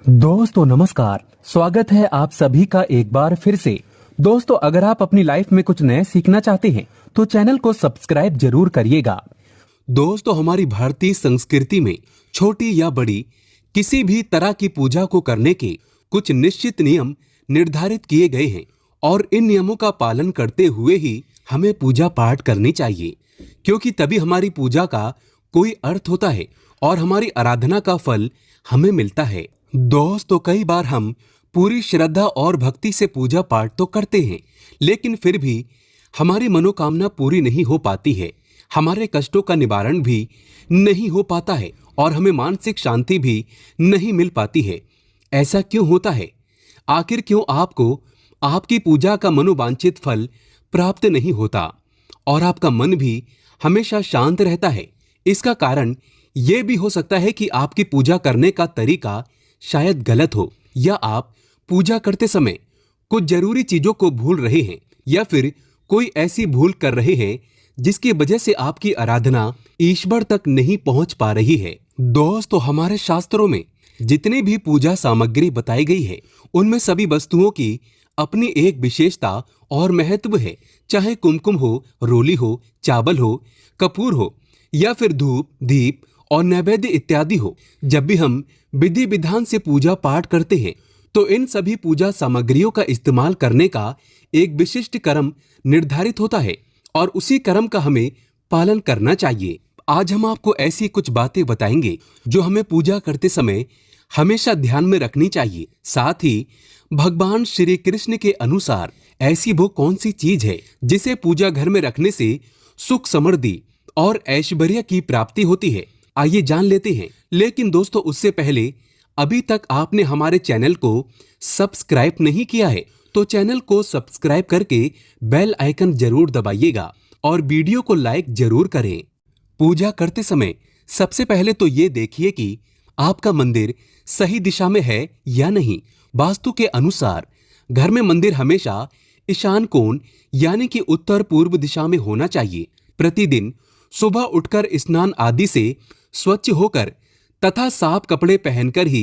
दोस्तों नमस्कार। स्वागत है आप सभी का एक बार फिर से। दोस्तों अगर आप अपनी लाइफ में कुछ नया सीखना चाहते हैं तो चैनल को सब्सक्राइब जरूर करिएगा। दोस्तों हमारी भारतीय संस्कृति में छोटी या बड़ी किसी भी तरह की पूजा को करने के कुछ निश्चित नियम निर्धारित किए गए हैं और इन नियमों का पालन करते हुए ही हमें पूजा पाठ करनी चाहिए, क्योंकि तभी हमारी पूजा का कोई अर्थ होता है और हमारी आराधना का फल हमें मिलता है। दोस्तों कई बार हम पूरी श्रद्धा और भक्ति से पूजा पाठ तो करते हैं, लेकिन फिर भी हमारी मनोकामना पूरी नहीं हो पाती है, हमारे कष्टों का निवारण भी नहीं हो पाता है और हमें मानसिक शांति भी नहीं मिल पाती है। ऐसा क्यों होता है? आखिर क्यों आपको आपकी पूजा का मनोवांछित फल प्राप्त नहीं होता और आपका मन भी हमेशा शांत रहता है? इसका कारण यह भी हो सकता है कि आपकी पूजा करने का तरीका शायद गलत हो, या आप पूजा करते समय कुछ जरूरी चीजों को भूल रहे हैं, या फिर कोई ऐसी भूल कर रहे हैं जिसकी वजह से आपकी आराधना ईश्वर तक नहीं पहुंच पा रही है। दोस्तों हमारे शास्त्रों में जितनी भी पूजा सामग्री बताई गई है उनमें सभी वस्तुओं की अपनी एक विशेषता और महत्व है। चाहे कुमकुम हो, रोली हो, चावल हो, कपूर हो या फिर धूप, दीप और नैवेद्य इत्यादि हो, जब भी हम विधि विधान से पूजा पाठ करते हैं तो इन सभी पूजा सामग्रियों का इस्तेमाल करने का एक विशिष्ट क्रम निर्धारित होता है और उसी क्रम का हमें पालन करना चाहिए। आज हम आपको ऐसी कुछ बातें बताएंगे जो हमें पूजा करते समय हमेशा ध्यान में रखनी चाहिए। साथ ही भगवान श्री कृष्ण के अनुसार ऐसी वो कौन सी चीज है जिसे पूजा घर में रखने से सुख, समृद्धि और ऐश्वर्य की प्राप्ति होती है। आइए जान लेते हैं। लेकिन दोस्तों उससे पहले अभी तक आपने हमारे चैनल को सब्सक्राइब नहीं किया है तो चैनल को सब्सक्राइब करके बेल आइकन जरूर दबाइएगा और वीडियो को लाइक जरूर करें। पूजा करते समय सबसे पहले तो ये देखिए कि आपका मंदिर सही दिशा में है या नहीं। वास्तु के अनुसार घर में मंदिर हमेशा ईशान कोण यानी कि उत्तर पूर्व दिशा में होना चाहिए। प्रतिदिन सुबह उठकर स्नान आदि से स्वच्छ होकर तथा साफ कपड़े पहनकर ही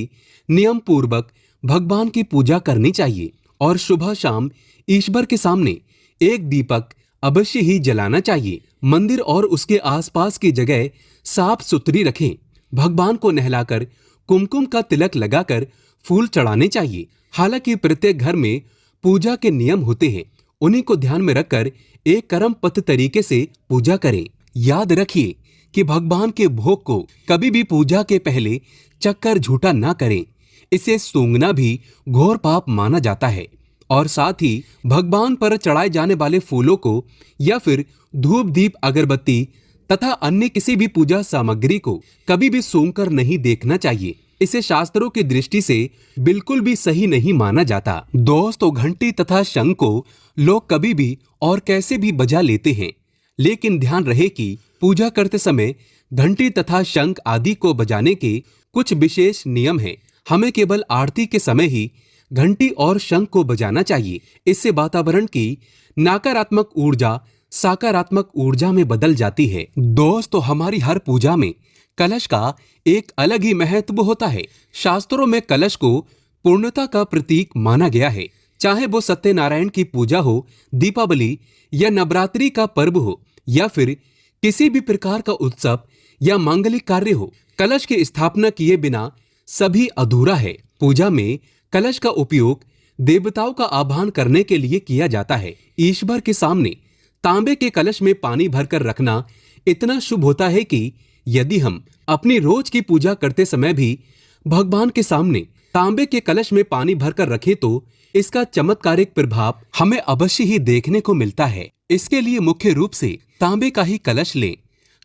नियम पूर्वक भगवान की पूजा करनी चाहिए और सुबह शाम ईश्वर के सामने एक दीपक अवश्य ही जलाना चाहिए। मंदिर और उसके आसपास की जगह साफ सुथरी रखें। भगवान को नहलाकर कुमकुम का तिलक लगाकर फूल चढ़ाने चाहिए। हालांकि प्रत्येक घर में पूजा के नियम होते हैं, उन्हीं को ध्यान में रखकर एक कर्मपथ तरीके से पूजा करें। याद रखिए कि भगवान के भोग को कभी भी पूजा के पहले चक्कर झूठा ना करें, इसे सूंघना भी घोर पाप माना जाता है। और साथ ही भगवान पर चढ़ाए जाने वाले फूलों को या फिर धूप, दीप, अगरबत्ती तथा अन्य किसी भी पूजा सामग्री को कभी भी सूंघकर नहीं देखना चाहिए। इसे शास्त्रों की दृष्टि से बिल्कुल भी सही नहीं माना जाता। दोस्तों घंटी तथा शंख को लोग कभी भी और कैसे भी बजा लेते हैं, लेकिन ध्यान रहे कि पूजा करते समय घंटी तथा शंख आदि को बजाने के कुछ विशेष नियम हैं। हमें केवल आरती के समय ही घंटी और शंख को बजाना चाहिए। इससे वातावरण की नकारात्मक ऊर्जा सकारात्मक ऊर्जा में बदल जाती है। दोस्तों हमारी हर पूजा में कलश का एक अलग ही महत्व होता है। शास्त्रों में कलश को पूर्णता का प्रतीक माना गया है। चाहे वो सत्यनारायण की पूजा हो, दीपावली या नवरात्रि का पर्व हो या फिर किसी भी प्रकार का उत्सव या मांगलिक कार्य हो, कलश की स्थापना किए बिना सभी अधूरा है। पूजा में कलश का उपयोग देवताओं का आह्वान करने के लिए किया जाता है। ईश्वर के सामने तांबे के कलश में पानी भरकर रखना इतना शुभ होता है कि यदि हम अपनी रोज की पूजा करते समय भी भगवान के सामने तांबे के कलश में पानी भरकर रखें तो इसका चमत्कारिक प्रभाव हमें अवश्य ही देखने को मिलता है। इसके लिए मुख्य रूप से तांबे का ही कलश लें।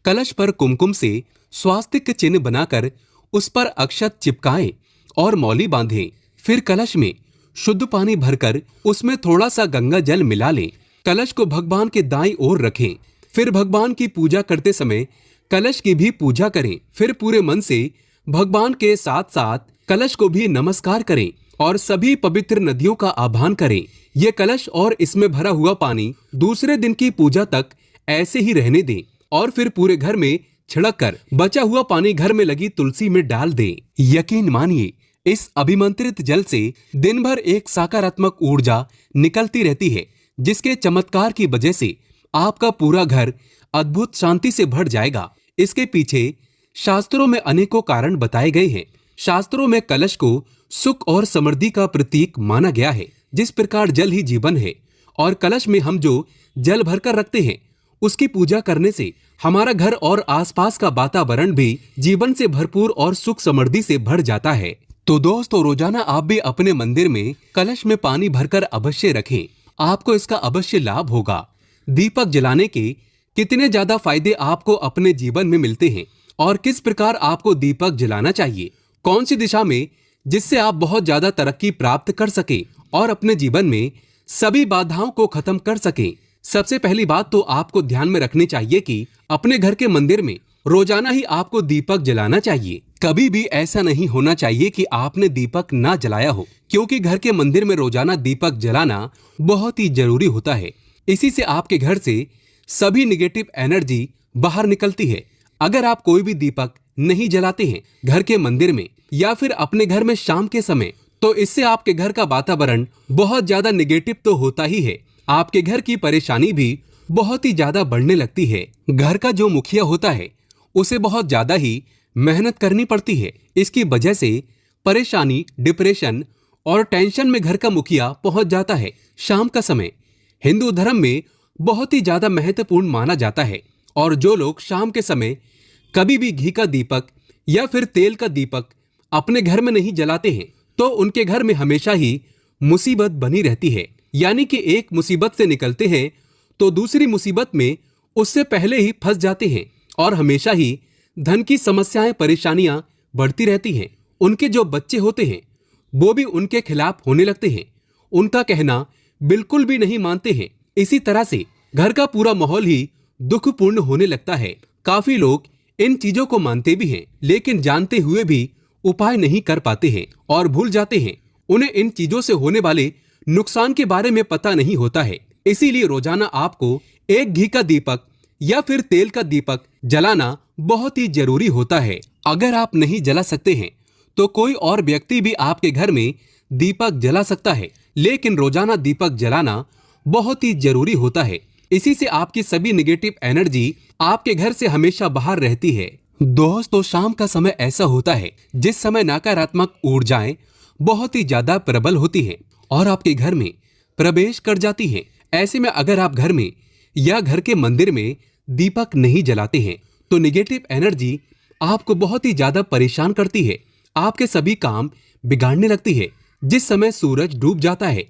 कलश पर कुमकुम से स्वास्तिक चिन्ह बनाकर उस पर अक्षत चिपकाएं और मौली बांधें। फिर कलश में शुद्ध पानी भरकर उसमें थोड़ा सा गंगा जल मिला लें। कलश को भगवान के दाईं ओर रखें। फिर भगवान की पूजा करते समय कलश की भी पूजा करें। फिर पूरे मन से भगवान के साथ साथ कलश को भी नमस्कार करें और सभी पवित्र नदियों का आह्वान करें। ये कलश और इसमें भरा हुआ पानी दूसरे दिन की पूजा तक ऐसे ही रहने दें और फिर पूरे घर में छिड़क कर बचा हुआ पानी घर में लगी तुलसी में डाल दें। यकीन मानिए इस अभिमंत्रित जल से दिन भर एक सकारात्मक ऊर्जा निकलती रहती है, जिसके चमत्कार की वजह से आपका पूरा घर अद्भुत शांति से भर जाएगा। इसके पीछे शास्त्रों में अनेकों कारण बताए गए हैं। शास्त्रों में कलश को सुख और समृद्धि का प्रतीक माना गया है। जिस प्रकार जल ही जीवन है और कलश में हम जो जल भरकर रखते हैं, उसकी पूजा करने से हमारा घर और आसपास का वातावरण भी जीवन से भरपूर और सुख समृद्धि से भर जाता है। तो दोस्तों, रोजाना आप भी अपने मंदिर में कलश में पानी भरकर अवश्य रखें। आपको इसका अवश्य लाभ होगा। दीपक जलाने के कितने ज्यादा फायदे आपको अपने जीवन में मिलते हैं और किस प्रकार आपको दीपक जलाना चाहिए, कौन सी दिशा में, जिससे आप बहुत ज्यादा तरक्की प्राप्त कर सके और अपने जीवन में सभी बाधाओं को खत्म कर सके। सबसे पहली बात तो आपको ध्यान में रखनी चाहिए कि अपने घर के मंदिर में रोजाना ही आपको दीपक जलाना चाहिए। कभी भी ऐसा नहीं होना चाहिए कि आपने दीपक ना जलाया हो, क्योंकि घर के मंदिर में रोजाना दीपक जलाना बहुत ही जरूरी होता है। इसी से आपके घर से सभी निगेटिव एनर्जी बाहर निकलती है। अगर आप कोई भी दीपक नहीं जलाते हैं घर के मंदिर में या फिर अपने घर में शाम के समय, तो इससे आपके घर का वातावरण बहुत ज्यादा निगेटिव तो होता ही है, आपके घर की परेशानी भी बहुत ही ज्यादा बढ़ने लगती है। घर का जो मुखिया होता है उसे बहुत ज्यादा ही मेहनत करनी पड़ती है। इसकी वजह से परेशानी, डिप्रेशन और टेंशन में घर का मुखिया पहुंच जाता है। शाम का समय हिंदू धर्म में बहुत ही ज्यादा महत्वपूर्ण माना जाता है और जो लोग शाम के समय कभी भी घी का दीपक या फिर तेल का दीपक अपने घर में नहीं जलाते हैं, तो उनके घर में हमेशा ही मुसीबत बनी रहती है। यानी कि एक मुसीबत से निकलते हैं तो दूसरी मुसीबत में उससे पहले ही फंस जाते हैं और हमेशा ही धन की समस्याएं, परेशानियां बढ़ती रहती हैं। उनके जो बच्चे होते हैं वो भी उनके खिलाफ होने लगते हैं, उनका कहना बिल्कुल भी नहीं मानते हैं। इसी तरह से घर का पूरा माहौल ही दुखपूर्ण होने लगता है। काफी लोग इन चीजों को मानते भी हैं, लेकिन जानते हुए भी उपाय नहीं कर पाते हैं और भूल जाते हैं। उन्हें इन चीजों से होने वाले नुकसान के बारे में पता नहीं होता है। इसीलिए रोजाना आपको एक घी का दीपक या फिर तेल का दीपक जलाना बहुत ही जरूरी होता है। अगर आप नहीं जला सकते हैं तो कोई और व्यक्ति भी आपके घर में दीपक जला सकता है, लेकिन रोजाना दीपक जलाना बहुत ही जरूरी होता है। इसी से आपकी सभी निगेटिव एनर्जी आपके घर से हमेशा बाहर रहती है। दोस्तों, शाम का समय ऐसा होता है जिस समय नकारात्मक ऊर्जाएं बहुत ही ज्यादा प्रबल होती हैं और आपके घर में प्रवेश कर जाती हैं। ऐसे में अगर आप घर में या घर के मंदिर में दीपक नहीं जलाते हैं तो निगेटिव एनर्जी आपको बहुत ही ज्यादा परेशान करती है, आपके सभी काम बिगाड़ने लगती है। जिस समय सूरज डूब जाता है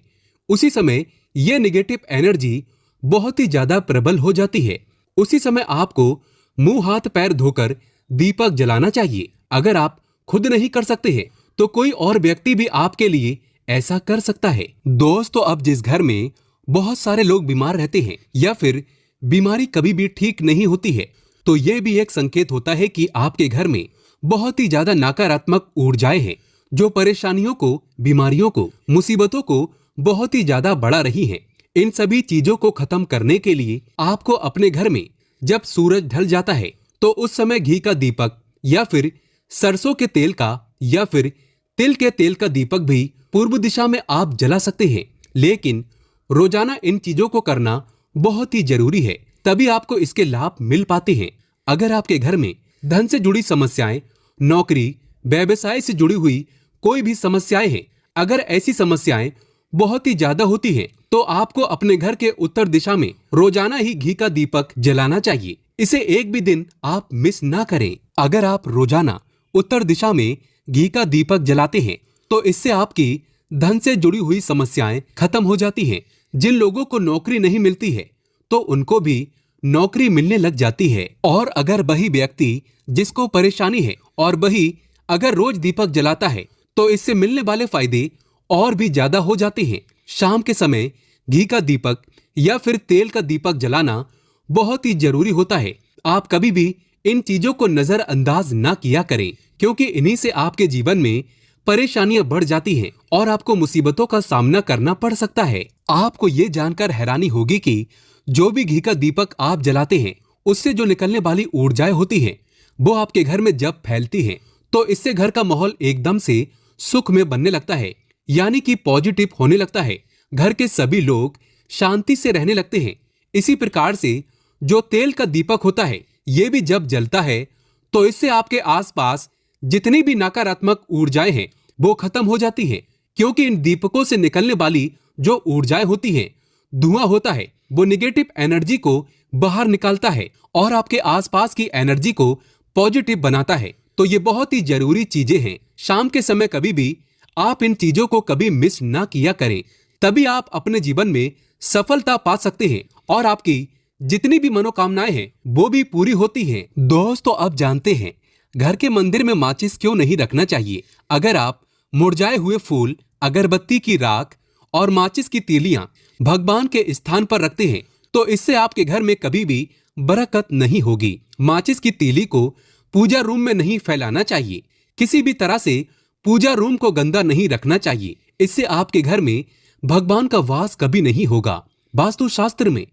उसी समय यह निगेटिव एनर्जी बहुत ही ज्यादा प्रबल हो जाती है। उसी समय आपको मुंह हाथ पैर धोकर दीपक जलाना चाहिए। अगर आप खुद नहीं कर सकते हैं तो कोई और व्यक्ति भी आपके लिए ऐसा कर सकता है। दोस्तों, अब जिस घर में बहुत सारे लोग बीमार रहते हैं या फिर बीमारी कभी भी ठीक नहीं होती है, तो यह भी एक संकेत होता है कि आपके घर में बहुत ही ज्यादा नकारात्मक ऊर्जाएं हैं जो परेशानियों को, बीमारियों को, मुसीबतों को बहुत ही ज्यादा बढ़ा रही हैं। इन सभी चीजों को खत्म करने के लिए आपको अपने घर में जब सूरज ढल जाता है तो उस समय घी का दीपक या फिर सरसों के तेल का या फिर तिल के तेल का दीपक भी पूर्व दिशा में आप जला सकते हैं। लेकिन रोजाना इन चीजों को करना बहुत ही जरूरी है, तभी आपको इसके लाभ मिल पाते हैं। अगर आपके घर में धन से जुड़ी समस्याएं, नौकरी, व्यवसाय से जुड़ी हुई कोई भी समस्याएं हैं, अगर ऐसी समस्याएं बहुत ही ज्यादा होती हैं, तो आपको अपने घर के उत्तर दिशा में रोजाना ही घी का दीपक जलाना चाहिए। इसे एक भी दिन आप मिस ना करें। अगर आप रोजाना उत्तर दिशा में घी का दीपक जलाते हैं तो इससे आपकी धन से जुड़ी हुई समस्याएं खत्म हो जाती हैं। जिन लोगों को नौकरी नहीं मिलती है तो उनको भी नौकरी मिलने लग जाती है। और अगर वही व्यक्ति जिसको परेशानी है और वही अगर रोज दीपक जलाता है तो इससे मिलने वाले फायदे और भी ज्यादा हो जाते हैं। शाम के समय घी का दीपक या फिर तेल का दीपक जलाना बहुत ही जरूरी होता है। आप कभी भी इन चीजों को नजरअंदाज ना किया करें, क्योंकि इन्हीं से आपके जीवन में परेशानियां बढ़ जाती हैं और आपको मुसीबतों का सामना करना पड़ सकता है। आपको ये जानकर हैरानी होगी कि जो भी घी का दीपक आप जलाते हैं उससे जो निकलने वाली ऊर्जाएं होती हैं वो आपके घर में जब फैलती हैं तो इससे घर का माहौल एकदम से सुख में बनने लगता है, यानी कि पॉजिटिव होने लगता है। घर के सभी लोग शांति से रहने लगते हैं। इसी प्रकार से जो तेल का दीपक होता है, ये भी जब जलता है तो इससे आपके आसपास जितनी भी नकारात्मक ऊर्जाएं हैं वो खत्म हो जाती हैं, क्योंकि इन दीपकों से निकलने वाली जो ऊर्जाएं होती हैं, धुआं होता है, वो निगेटिव एनर्जी को बाहर निकालता है और आपके आसपास की एनर्जी को पॉजिटिव बनाता है। तो ये बहुत ही जरूरी चीजें हैं। शाम के समय कभी भी आप इन चीजों को कभी मिस ना किया करें, तभी आप अपने जीवन में सफलता पा सकते हैं और आपकी जितनी भी मनोकामनाएं हैं वो भी पूरी होती हैं। दोस्तों, अब जानते हैं घर के मंदिर में माचिस क्यों नहीं रखना चाहिए। अगर आप मुरझाए हुए फूल, अगरबत्ती की राख और माचिस की तीलियां भगवान के स्थान पर रखते हैं तो इससे आपके घर में कभी भी बरकत नहीं होगी। माचिस की तीली को पूजा रूम में नहीं फैलाना चाहिए। किसी भी तरह से पूजा रूम को गंदा नहीं रखना चाहिए। इससे आपके घर में भगवान का वास कभी नहीं होगा। वास्तुशास्त्र में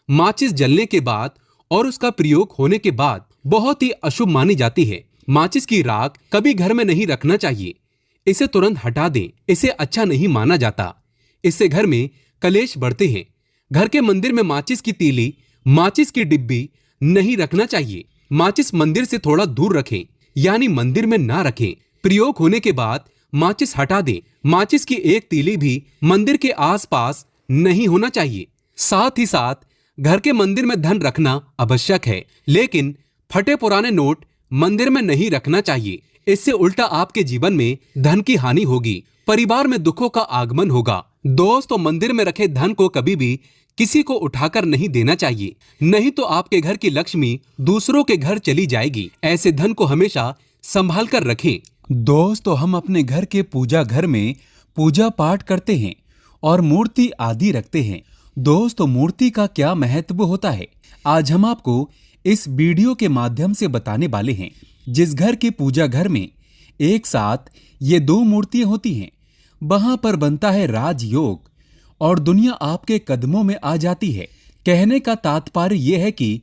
माचिस जलने के बाद और उसका प्रयोग होने के बाद बहुत ही अशुभ मानी जाती है। माचिस की राख कभी घर में नहीं रखना चाहिए। इसे तुरंत हटा दें। इसे अच्छा नहीं माना जाता। इससे घर में कलेश बढ़ते हैं। घर के मंदिर में माचिस की तीली, माचिस की डिब्बी नहीं रखना चाहिए। माचिस मंदिर से थोड़ा दूर रखें, यानी मंदिर में ना रखें। प्रयोग होने के बाद माचिस हटा दें। माचिस की एक तीली भी मंदिर के आसपास नहीं होना चाहिए। साथ ही साथ घर के मंदिर में धन रखना आवश्यक है, लेकिन फटे पुराने नोट मंदिर में नहीं रखना चाहिए। इससे उल्टा आपके जीवन में धन की हानि होगी, परिवार में दुखों का आगमन होगा। दोस्तों, मंदिर में रखे धन को कभी भी किसी को उठाकर नहीं देना चाहिए, नहीं तो आपके घर की लक्ष्मी दूसरों के घर चली जाएगी। ऐसे धन को हमेशा संभाल कर रखें। दोस्तों, हम अपने घर के पूजा घर में पूजा पाठ करते हैं और मूर्ति आदि रखते हैं। दोस्तों, मूर्ति का क्या महत्व होता है, आज हम आपको इस वीडियो के माध्यम से बताने वाले हैं। जिस घर के पूजा घर में एक साथ ये दो मूर्तियां होती हैं, वहां पर बनता है राजयोग और दुनिया आपके कदमों में आ जाती है। कहने का तात्पर्य यह है कि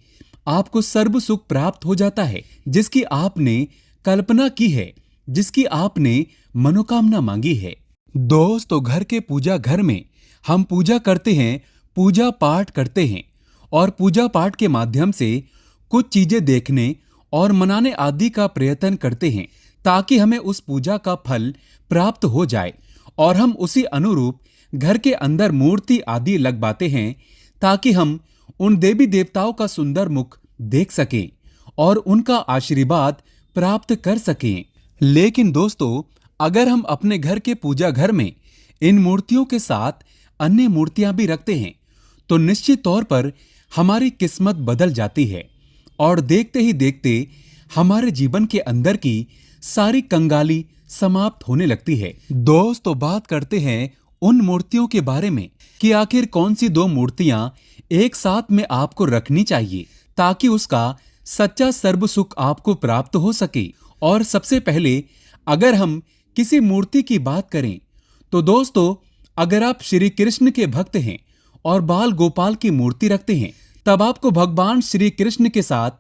आपको सर्व सुख प्राप्त हो जाता है, जिसकी आपने कल्पना की है, जिसकी आपने मनोकामना मांगी है। दोस्तों, घर के पूजा घर में हम पूजा करते हैं, पूजा पाठ करते हैं और पूजा पाठ के माध्यम से कुछ चीजें देखने और मनाने आदि का प्रयत्न करते हैं, ताकि हमें उस पूजा का फल प्राप्त हो जाए और हम उसी अनुरूप घर के अंदर मूर्ति आदि लगवाते हैं, ताकि हम उन देवी देवताओं का सुंदर मुख देख सकें और उनका आशीर्वाद प्राप्त कर सकें। लेकिन दोस्तों, अगर हम अपने घर के पूजा घर में इन मूर्तियों के साथ अन्य मूर्तियां भी रखते हैं तो निश्चित तौर पर हमारी किस्मत बदल जाती है और देखते ही देखते हमारे जीवन के अंदर की सारी कंगाली समाप्त होने लगती है। दोस्तों, बात करते हैं उन मूर्तियों के बारे में कि आखिर कौन सी दो मूर्तियां एक साथ में आपको रखनी चाहिए ताकि उसका सच्चा सर्व सुख आपको प्राप्त हो सके। और सबसे पहले अगर हम किसी मूर्ति की बात करें तो दोस्तों, अगर आप श्री कृष्ण के भक्त हैं और बाल गोपाल की मूर्ति रखते हैं, तब आपको भगवान श्री कृष्ण के साथ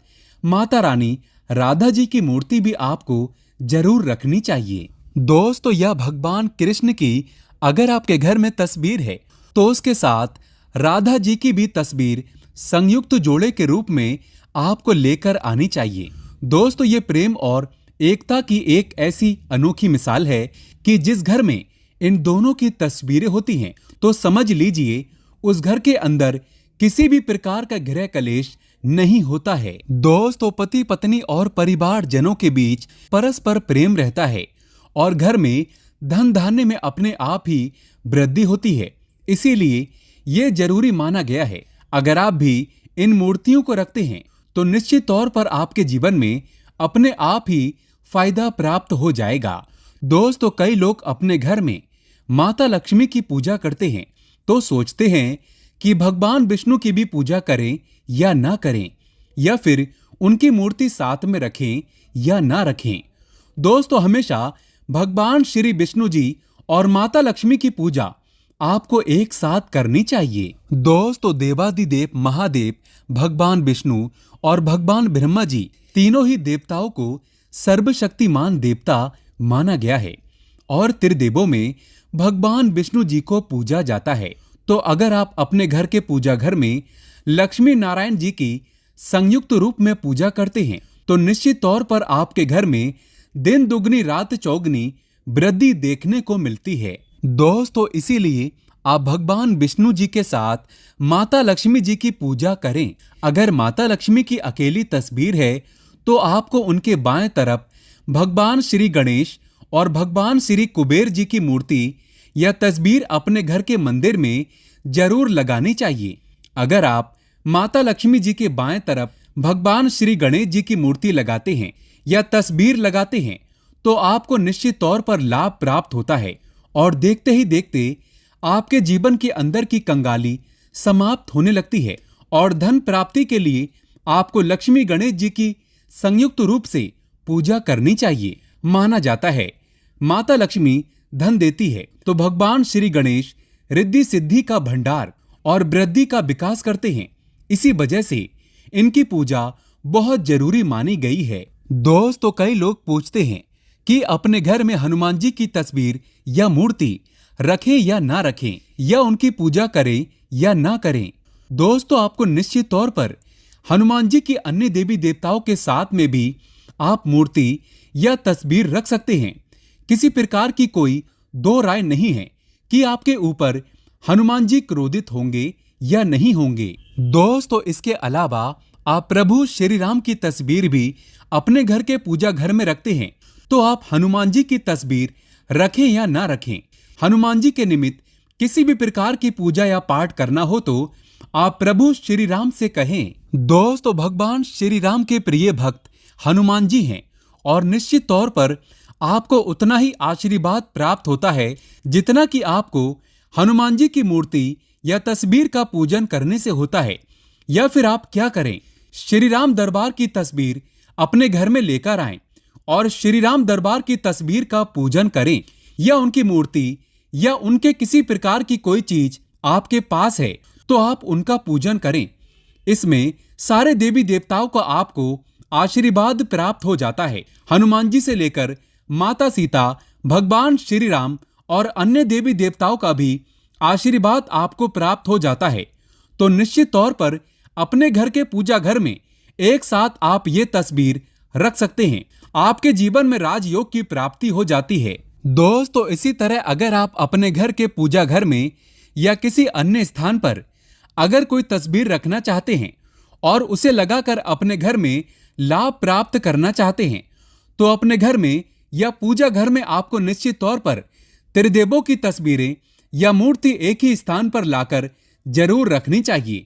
माता रानी राधा जी की मूर्ति भी आपको जरूर रखनी चाहिए। दोस्तों, यह भगवान कृष्ण की अगर आपके घर में तस्वीर है तो उसके साथ राधा जी की भी तस्वीर संयुक्त जोड़े के रूप में आपको लेकर आनी चाहिए। दोस्तों, ये प्रेम और एकता की एक ऐसी अनोखी मिसाल है कि जिस घर में इन दोनों की तस्वीरें होती हैं तो समझ लीजिए उस घर के अंदर किसी भी प्रकार का गृह कलेश नहीं होता है। दोस्तों, पति पत्नी और परिवार जनों के बीच परस्पर प्रेम रहता है और घर में धन धान्य में अपने आप ही वृद्धि होती है। इसीलिए ये जरूरी माना गया है, अगर आप भी इन मूर्तियों को रखते हैं तो निश्चित तौर पर आपके जीवन में अपने आप ही फायदा प्राप्त हो जाएगा। दोस्तों, कई लोग अपने घर में माता लक्ष्मी की पूजा करते हैं तो सोचते हैं कि भगवान विष्णु की भी पूजा करें या ना करें, या फिर उनकी मूर्ति साथ में रखें या ना रखें। दोस्तों, हमेशा भगवान श्री विष्णु जी और माता लक्ष्मी की पूजा आपको एक साथ करनी चाहिए। दोस्तों, देवादिदेव महादेव भगवान विष्णु और भगवान ब्रह्मा जी तीनों ही देवताओं को सर्वशक्तिमान देवता माना गया है और त्रिदेवों में भगवान विष्णु जी को पूजा जाता है। तो अगर आप अपने घर के पूजा घर में लक्ष्मी नारायण जी की संयुक्त रूप में पूजा करते हैं तो निश्चित तौर पर आपके घर में दिन दुगनी रात चौगनी वृद्धि देखने को मिलती है। दोस्तों, इसीलिए आप भगवान विष्णु जी के साथ माता लक्ष्मी जी की पूजा करें। अगर माता लक्ष्मी की अकेली तस्वीर है तो आपको उनके बाएं तरफ भगवान श्री गणेश और भगवान श्री कुबेर जी की मूर्ति या तस्वीर अपने घर के मंदिर में जरूर लगानी चाहिए। अगर आप माता लक्ष्मी जी के बाएं तरफ भगवान श्री गणेश जी की मूर्ति लगाते हैं या तस्वीर लगाते हैं तो आपको निश्चित तौर पर लाभ प्राप्त होता है और देखते ही देखते आपके जीवन के अंदर की कंगाली समाप्त होने लगती है और धन प्राप्ति के लिए आपको लक्ष्मी गणेश जी की संयुक्त रूप से पूजा करनी चाहिए। माना जाता है माता लक्ष्मी धन देती है तो भगवान श्री गणेश रिद्धि सिद्धि का भंडार और वृद्धि का विकास करते हैं। इसी वजह से इनकी पूजा बहुत जरूरी मानी गई है। दोस्तों, कई लोग पूछते हैं कि अपने घर में हनुमान जी की तस्वीर या मूर्ति रखें या ना रखें, या उनकी पूजा करें या ना करें। दोस्तों, आपको निश्चित तौर पर हनुमान जी की अन्य देवी देवताओं के साथ में भी आप मूर्ति या तस्वीर रख सकते हैं। किसी प्रकार की कोई दो राय नहीं है कि आपके ऊपर हनुमान जी क्रोधित होंगे या नहीं होंगे। दोस्तों, इसके अलावा आप प्रभु श्री राम की तस्वीर भी अपने घर के पूजा घर में रखते हैं तो आप हनुमान जी की तस्वीर रखें या ना रखें, हनुमान जी के निमित्त किसी भी प्रकार की पूजा या पाठ करना हो तो आप प्रभु श्री राम से कहें। दोस्तों, भगवान श्री राम के प्रिय भक्त हनुमान जी हैं और निश्चित तौर पर आपको उतना ही आशीर्वाद प्राप्त होता है जितना कि आपको हनुमान जी की मूर्ति या तस्वीर का पूजन करने से होता है। या फिर आप क्या करें, श्री राम दरबार की तस्वीर अपने घर में लेकर आएं और श्री राम दरबार की तस्वीर का पूजन करें, या उनकी मूर्ति या उनके किसी प्रकार की कोई चीज आपके पास है तो आप उनका पूजन करें। इसमें सारे देवी देवताओं का आपको आशीर्वाद प्राप्त हो जाता है। हनुमान जी से लेकर माता सीता, भगवान श्री राम और अन्य देवी देवताओं का भी आशीर्वाद आपको प्राप्त हो जाता है। तो निश्चित तौर पर अपने घर के पूजा घर में एक साथ आप ये तस्वीर रख सकते हैं। आपके जीवन में राजयोग की प्राप्ति हो जाती है। दोस्तों, इसी तरह अगर आप अपने घर के पूजा घर में या किसी अन्य स्थान पर अगर कोई तस्वीर रखना चाहते हैं और उसे लगाकर अपने घर में लाभ प्राप्त करना चाहते हैं तो अपने घर में या पूजा घर में आपको निश्चित तौर पर त्रिदेवों की तस्वीरें या मूर्ति एक ही स्थान पर लाकर जरूर रखनी चाहिए।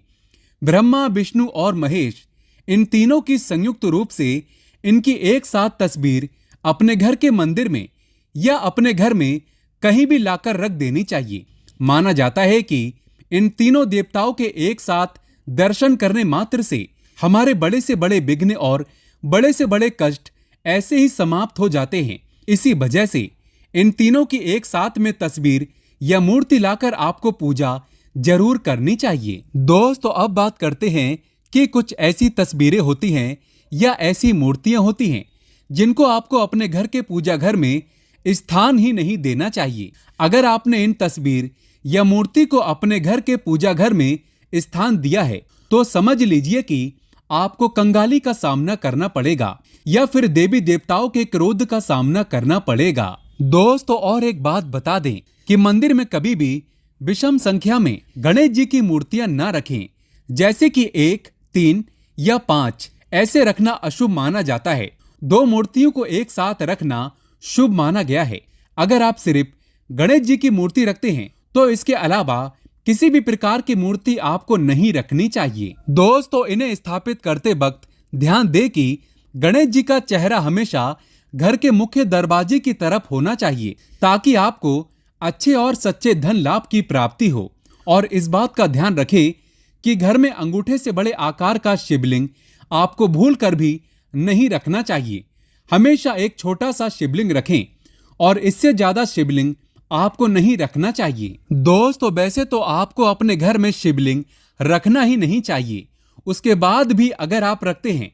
ब्रह्मा, विष्णु और महेश, इन तीनों की संयुक्त रूप से इनकी एक साथ तस्वीर अपने घर के मंदिर में या अपने घर में कहीं भी लाकर रख देनी चाहिए। माना जाता है कि इन तीनों देवताओं के एक साथ दर्शन करने मात्र से हमारे बड़े से बड़े विघ्न और बड़े से बड़े कष्ट ऐसे ही समाप्त हो जाते हैं। इसी वजह से इन तीनों की एक साथ में तस्वीर या मूर्ति लाकर आपको पूजा जरूर करनी चाहिए। दोस्तों, अब बात करते हैं कि कुछ ऐसी तस्वीरें होती हैं या ऐसी मूर्तियां होती हैं जिनको आपको अपने घर के पूजा घर में स्थान ही नहीं देना चाहिए। अगर आपने इन तस्वीर या मूर्ति को अपने घर के पूजा घर में स्थान दिया है तो समझ लीजिए कि आपको कंगाली का सामना करना पड़ेगा या फिर देवी देवताओं के क्रोध का सामना करना पड़ेगा। दोस्तों, और एक बात बता दें कि मंदिर में कभी भी विषम संख्या में गणेश जी की मूर्तियां न रखें, जैसे कि 1, 3 या 5 ऐसे रखना अशुभ माना जाता है। 2 मूर्तियों को एक साथ रखना शुभ माना गया है। अगर आप सिर्फ गणेश जी की मूर्ति रखते हैं तो इसके अलावा किसी भी प्रकार की मूर्ति आपको नहीं रखनी चाहिए। दोस्तों, इन्हें स्थापित करते वक्त ध्यान दें कि गणेश जी का चेहरा हमेशा घर के मुख्य दरवाजे की तरफ होना चाहिए ताकि आपको अच्छे और सच्चे धन लाभ की प्राप्ति हो। और इस बात का ध्यान रखें कि घर में अंगूठे से बड़े आकार का शिवलिंग आपको भूल कर भी नहीं रखना चाहिए। हमेशा एक छोटा सा शिवलिंग रखें और इससे ज्यादा शिवलिंग आपको नहीं रखना चाहिए। दोस्तों, वैसे तो आपको अपने घर में शिवलिंग रखना ही नहीं चाहिए। उसके बाद भी अगर आप रखते हैं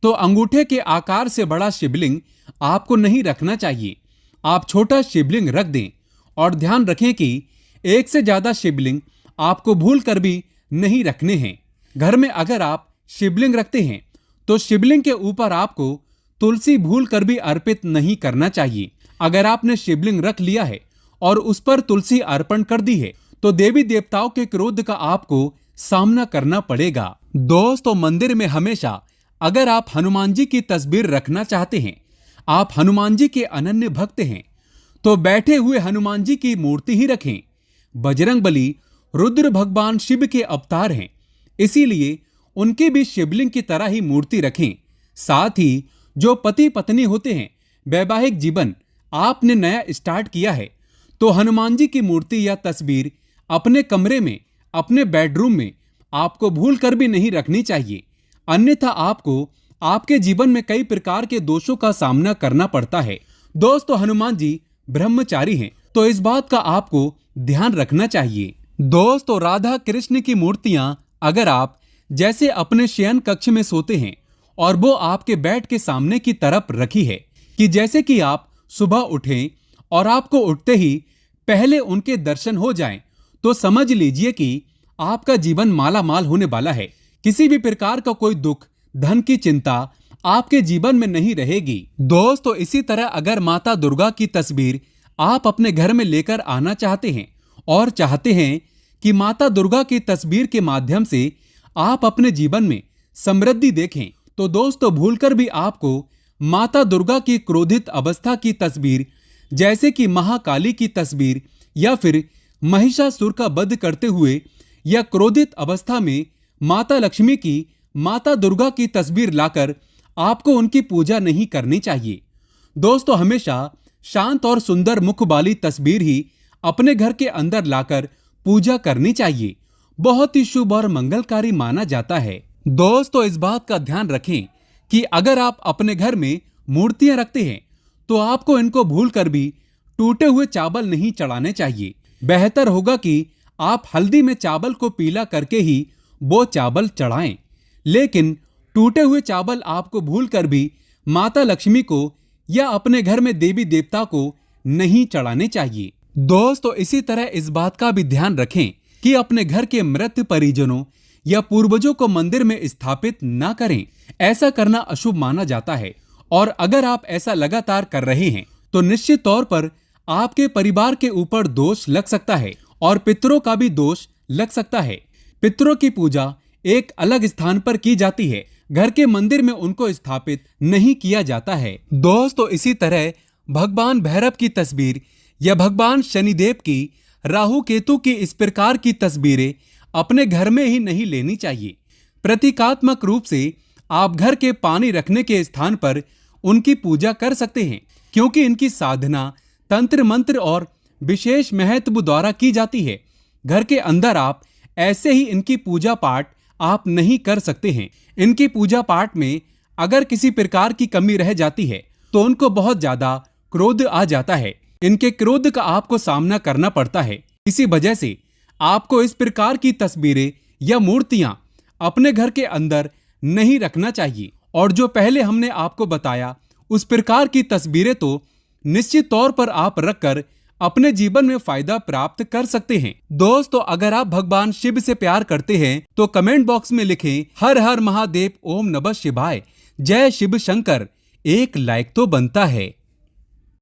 तो अंगूठे के आकार से बड़ा शिवलिंग आपको नहीं रखना चाहिए। आप छोटा शिवलिंग रख दें और ध्यान रखें कि एक से ज्यादा शिवलिंग आपको भूल कर भी नहीं रखने हैं। घर में अगर आप शिवलिंग रखते हैं तो शिवलिंग के ऊपर आपको तुलसी भूल कर भी अर्पित नहीं करना चाहिए। अगर आपने शिवलिंग रख लिया है और उस पर तुलसी अर्पण कर दी है तो देवी देवताओं के क्रोध का आपको सामना करना पड़ेगा। दोस्तों, मंदिर में हमेशा अगर आप हनुमान जी की तस्वीर रखना चाहते हैं, आप हनुमान जी के अनन्य भक्त हैं, तो बैठे हुए हनुमान जी की मूर्ति ही रखें। बजरंगबली रुद्र भगवान शिव के अवतार हैं, इसीलिए उनकी भी शिवलिंग की तरह ही मूर्ति रखें। साथ ही जो पति पत्नी होते हैं, वैवाहिक जीवन आपने नया स्टार्ट किया है तो हनुमान जी की मूर्ति या तस्वीर अपने कमरे में, अपने बेडरूम में आपको भूल कर भी नहीं रखनी चाहिए, अन्यथा आपको आपके जीवन में कई प्रकार के दोषों का सामना करना पड़ता है। दोस्तों, हनुमान जी ब्रह्मचारी हैं तो इस बात का आपको ध्यान रखना चाहिए। दोस्तों, राधा कृष्ण की मूर्तियां अगर आप जैसे अपने शयन कक्ष में सोते हैं और वो आपके बेड के सामने की तरफ रखी है कि जैसे कि आप सुबह उठें और आपको उठते ही पहले उनके दर्शन हो जाएं, तो समझ लीजिए कि आपका जीवन माला माल होने वाला है। किसी भी प्रकार का कोई दुख, धन की चिंता आपके जीवन में नहीं रहेगी। दोस्तों, इसी तरह अगर माता दुर्गा की तस्वीर आप अपने घर में लेकर आना चाहते हैं और चाहते हैं कि माता दुर्गा की तस्वीर के माध्यम से आप अपने जीवन में समृद्धि देखें, तो दोस्तों भूलकर भी आपको माता दुर्गा की क्रोधित अवस्था की तस्वीर, जैसे कि महाकाली की तस्वीर या फिर महिषासुर का वध करते हुए या क्रोधित अवस्था में माता लक्ष्मी की, माता दुर्गा की तस्वीर लाकर आपको उनकी पूजा नहीं करनी चाहिए। दोस्तों, हमेशा शांत और सुंदर मुख वाली तस्वीर ही अपने घर के अंदर लाकर पूजा करनी चाहिए। बहुत ही शुभ और मंगलकारी माना जाता है। दोस्तों, इस बात का ध्यान रखें कि अगर आप अपने घर में मूर्तियां रखते हैं तो आपको इनको भूलकर भी टूटे हुए चावल नहीं चढ़ाने चाहिए। बेहतर होगा कि आप हल्दी में चावल को पीला करके ही वो चावल चढ़ाएं, लेकिन टूटे हुए चावल आपको भूलकर भी माता लक्ष्मी को या अपने घर में देवी देवता को नहीं चढ़ाने चाहिए। दोस्तों, इसी तरह इस बात का भी ध्यान रखें कि अपने घर के मृत परिजनों या पूर्वजों को मंदिर में स्थापित ना करें। ऐसा करना अशुभ माना जाता है और अगर आप ऐसा लगातार कर रहे हैं तो निश्चित तौर पर आपके परिवार के ऊपर दोष लग सकता है और पितरों का भी दोष लग सकता है। पितरों की पूजा एक अलग स्थान पर की जाती है, घर के मंदिर में उनको स्थापित नहीं किया जाता है। दोस्तों, इसी तरह भगवान भैरव की तस्वीर या भगवान शनिदेव की, राहु केतु की इस प्रकार की तस्वीरें अपने घर में ही नहीं लेनी चाहिए। प्रतीकात्मक रूप से आप घर के पानी रखने के स्थान पर उनकी पूजा कर सकते हैं, क्योंकि इनकी साधना तंत्र मंत्र और विशेष महत्व द्वारा की जाती है। घर के अंदर आप ऐसे ही इनकी पूजा पाठ आप नहीं कर सकते हैं। इनकी पूजा पाठ में अगर किसी प्रकार की कमी रह जाती है तो उनको बहुत ज्यादा क्रोध आ जाता है। इनके क्रोध का आपको सामना करना पड़ता है। इसी वजह से आपको इस प्रकार की तस्वीरें या मूर्तियां अपने घर के अंदर नहीं रखना चाहिए। और जो पहले हमने आपको बताया उस प्रकार की तस्वीरें तो निश्चित तौर पर आप रखकर अपने जीवन में फायदा प्राप्त कर सकते हैं। दोस्तों, अगर आप भगवान शिव से प्यार करते हैं तो कमेंट बॉक्स में लिखें हर हर महादेव, ओम नमः शिवाय, जय शिव शंकर। एक लाइक तो बनता है।